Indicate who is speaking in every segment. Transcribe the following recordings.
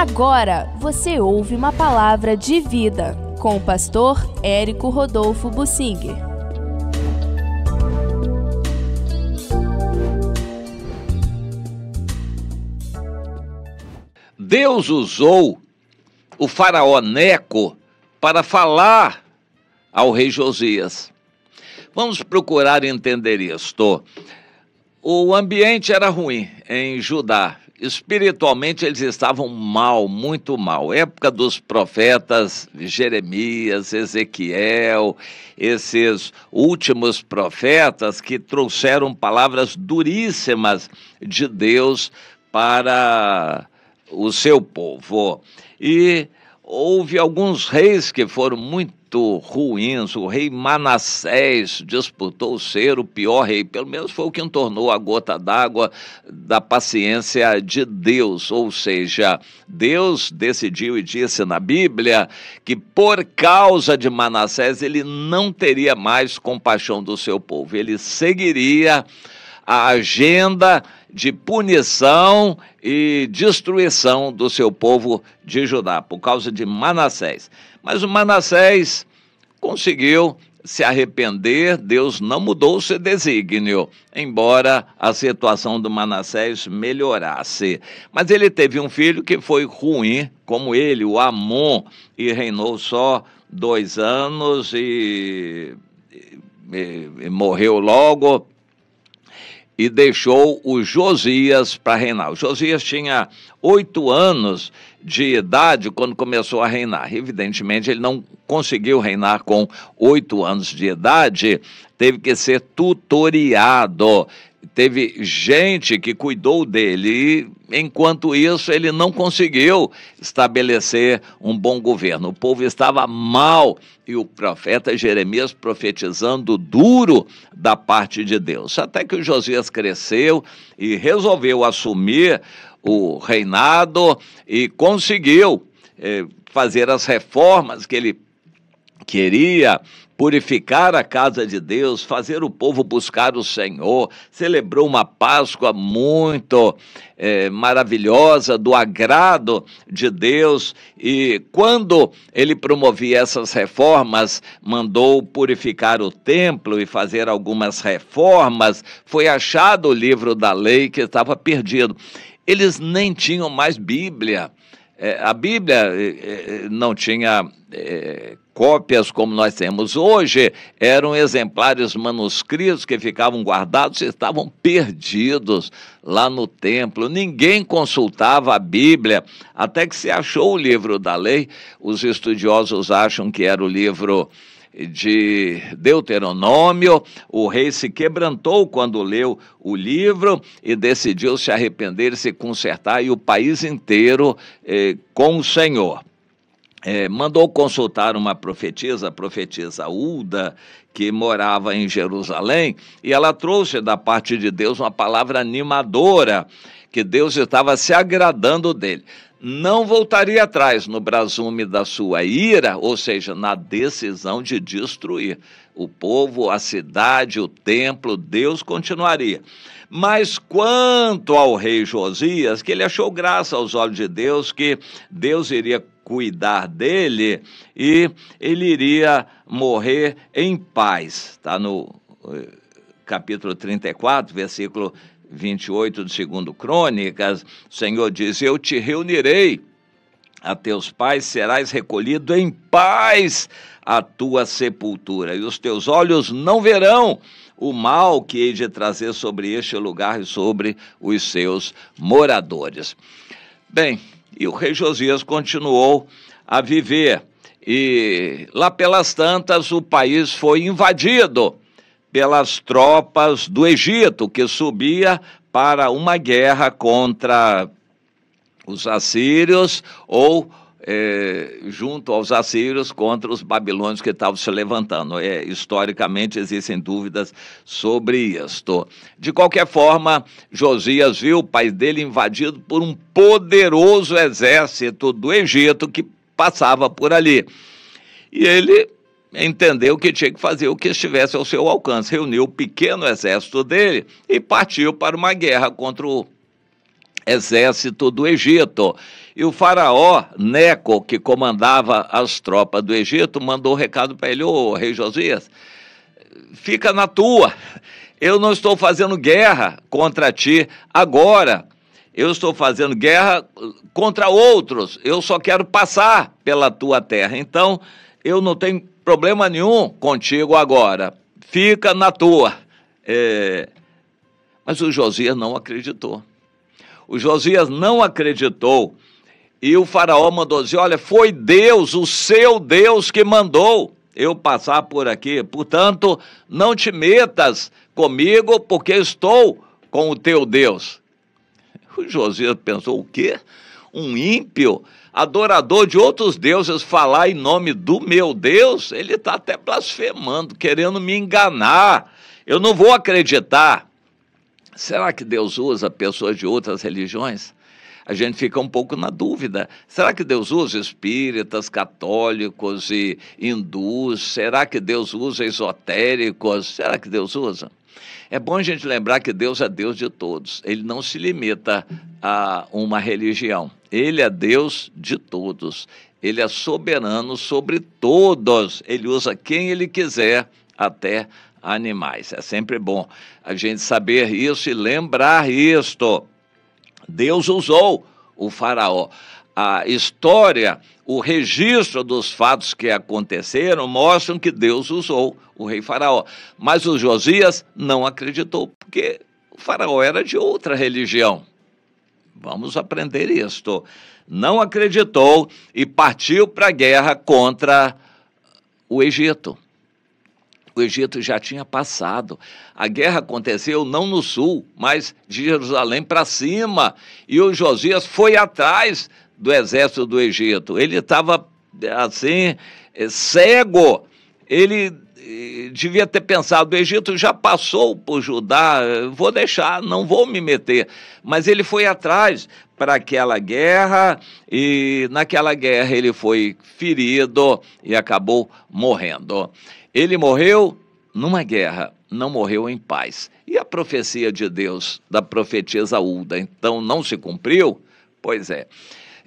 Speaker 1: Agora você ouve uma palavra de vida com o pastor Érico Rodolfo Bussinger.
Speaker 2: Deus usou o faraó Neco para falar ao rei Josias. Vamos procurar entender isto. O ambiente era ruim em Judá. Espiritualmente eles estavam mal, muito mal. Época dos profetas Jeremias, Ezequiel, esses últimos profetas que trouxeram palavras duríssimas de Deus para o seu povo. E houve alguns reis que foram muito ruins. O rei Manassés disputou ser o pior rei, pelo menos foi o que entornou a gota d'água da paciência de Deus, ou seja, Deus decidiu e disse na Bíblia que por causa de Manassés ele não teria mais compaixão do seu povo, ele seguiria a agenda de punição e destruição do seu povo de Judá, por causa de Manassés. Mas o Manassés conseguiu se arrepender, Deus não mudou o seu desígnio, embora a situação do Manassés melhorasse. Mas ele teve um filho que foi ruim, como ele, o Amon, e reinou só 2 anos e morreu logo. E deixou o Josias para reinar. O Josias tinha 8 anos de idade quando começou a reinar. Evidentemente, ele não conseguiu reinar com 8 anos de idade, teve que ser tutoriado. Teve gente que cuidou dele e, enquanto isso, ele não conseguiu estabelecer um bom governo. O povo estava mal e o profeta Jeremias profetizando duro da parte de Deus. Até que o Josias cresceu e resolveu assumir o reinado e conseguiu fazer as reformas que ele queria, purificar a casa de Deus, fazer o povo buscar o Senhor, celebrou uma Páscoa muito maravilhosa, do agrado de Deus, e quando ele promovia essas reformas, mandou purificar o templo e fazer algumas reformas, foi achado o livro da lei que estava perdido. Eles nem tinham mais Bíblia. A Bíblia não tinha cópias como nós temos hoje, eram exemplares manuscritos que ficavam guardados e estavam perdidos lá no templo. Ninguém consultava a Bíblia, até que se achou o livro da lei. Os estudiosos acham que era o livro de Deuteronômio. O rei se quebrantou quando leu o livro e decidiu se arrepender e se consertar, e o país inteiro com o Senhor. Mandou consultar uma profetisa, a profetisa Hulda, que morava em Jerusalém, e ela trouxe da parte de Deus uma palavra animadora, que Deus estava se agradando dele. Não voltaria atrás no brasume da sua ira, ou seja, na decisão de destruir o povo, a cidade, o templo. Deus continuaria. Mas quanto ao rei Josias, que ele achou graça aos olhos de Deus, que Deus iria cuidar dele e ele iria morrer em paz. Está no capítulo 34, versículo 28 de 2 Crônicas, o Senhor diz: eu te reunirei a teus pais, serás recolhido em paz à tua sepultura, e os teus olhos não verão o mal que hei de trazer sobre este lugar e sobre os seus moradores. Bem, e o rei Josias continuou a viver, e lá pelas tantas o país foi invadido pelas tropas do Egito, que subia para uma guerra contra os assírios, ou junto aos assírios contra os babilônios que estavam se levantando. Historicamente existem dúvidas sobre isto. De qualquer forma, Josias viu o país dele invadido por um poderoso exército do Egito que passava por ali. E ele entendeu que tinha que fazer o que estivesse ao seu alcance. Reuniu o pequeno exército dele e partiu para uma guerra contra o exército do Egito. E o faraó Neco, que comandava as tropas do Egito, mandou um recado para ele: ô rei Josias, fica na tua, eu não estou fazendo guerra contra ti agora, eu estou fazendo guerra contra outros, eu só quero passar pela tua terra, então eu não tenho problema nenhum contigo agora, fica na tua. Mas o Josias não acreditou. O Josias não acreditou e o faraó mandou dizer: olha, foi Deus, o seu Deus, que mandou eu passar por aqui, portanto, não te metas comigo, porque estou com o teu Deus. O Josias pensou: o quê? Um ímpio, adorador de outros deuses, falar em nome do meu Deus? Ele está até blasfemando, querendo me enganar, eu não vou acreditar. Será que Deus usa pessoas de outras religiões? A gente fica um pouco na dúvida. Será que Deus usa espíritas, católicos e hindus? Será que Deus usa esotéricos? Será que Deus usa? É bom a gente lembrar que Deus é Deus de todos. Ele não se limita a uma religião. Ele é Deus de todos. Ele é soberano sobre todos. Ele usa quem ele quiser, até animais. É sempre bom a gente saber isso e lembrar isto. Deus usou o faraó. A história, o registro dos fatos que aconteceram mostram que Deus usou o rei faraó. Mas o Josias não acreditou, porque o faraó era de outra religião. Vamos aprender isto. Não acreditou e partiu para a guerra contra o Egito. O Egito já tinha passado. A guerra aconteceu não no sul, mas de Jerusalém para cima. E o Josias foi atrás do exército do Egito. Ele estava, assim, cego. Ele devia ter pensado: o Egito já passou por Judá, vou deixar, não vou me meter. Mas ele foi atrás para aquela guerra, e naquela guerra ele foi ferido e acabou morrendo. Ele morreu numa guerra, não morreu em paz. E a profecia de Deus, da profetisa Hulda, então não se cumpriu? Pois é.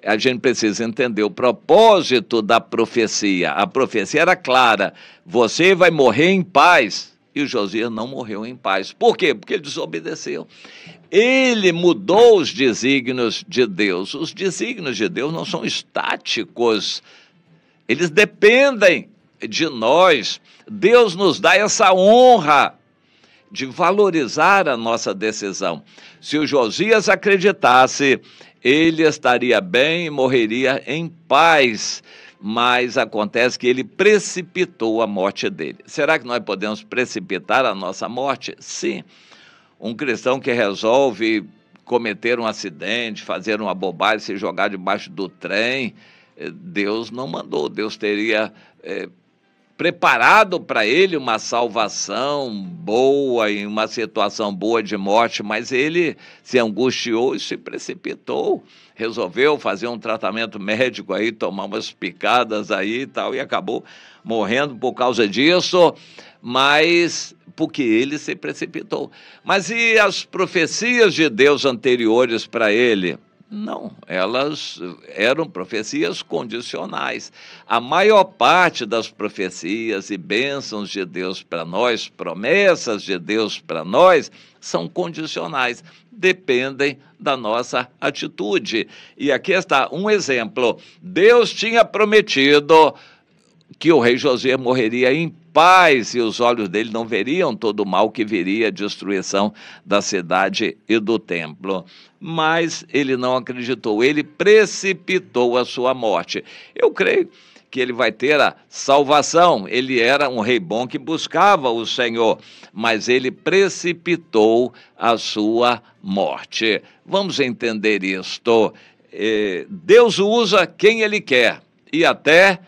Speaker 2: A gente precisa entender o propósito da profecia. A profecia era clara: você vai morrer em paz. E o Josias não morreu em paz. Por quê? Porque ele desobedeceu. Ele mudou os desígnios de Deus. Os desígnios de Deus não são estáticos. Eles dependem de nós. Deus nos dá essa honra de valorizar a nossa decisão. Se o Josias acreditasse, ele estaria bem e morreria em paz, mas acontece que ele precipitou a morte dele. Será que nós podemos precipitar a nossa morte? Sim. Um cristão que resolve cometer um acidente, fazer uma bobagem, se jogar debaixo do trem, Deus não mandou. Deus teria preparado para ele uma salvação boa, em uma situação boa de morte, mas ele se angustiou e se precipitou, resolveu fazer um tratamento médico aí, tomar umas picadas aí e tal, e acabou morrendo por causa disso, mas porque ele se precipitou. Mas e as profecias de Deus anteriores para ele? Não, elas eram profecias condicionais. A maior parte das profecias e bênçãos de Deus para nós, promessas de Deus para nós, são condicionais, dependem da nossa atitude. E aqui está um exemplo. Deus tinha prometido que o rei Josias morreria em paz e os olhos dele não veriam todo o mal que viria, a destruição da cidade e do templo. Mas ele não acreditou, ele precipitou a sua morte. Eu creio que ele vai ter a salvação. Ele era um rei bom que buscava o Senhor, mas ele precipitou a sua morte. Vamos entender isto. Deus usa quem ele quer, e até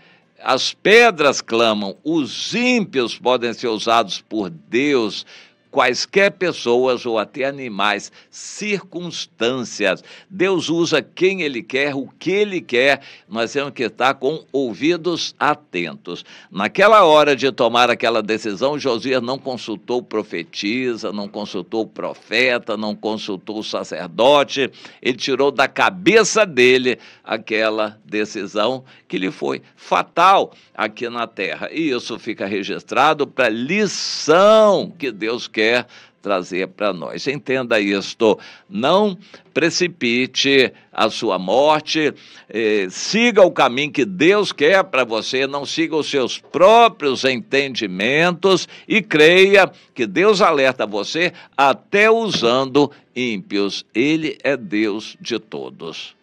Speaker 2: as pedras clamam. Os ímpios podem ser usados por Deus quaisquer pessoas ou até animais, circunstâncias. Deus usa quem Ele quer, o que Ele quer, nós temos que estar com ouvidos atentos. Naquela hora de tomar aquela decisão, Josias não consultou profetisa, não consultou profeta, não consultou sacerdote, ele tirou da cabeça dele aquela decisão que lhe foi fatal aqui na terra. E isso fica registrado para lição que Deus quer trazer para nós. Entenda isto, não precipite a sua morte, siga o caminho que Deus quer para você, não siga os seus próprios entendimentos e creia que Deus alerta você até usando ímpios. Ele é Deus de todos.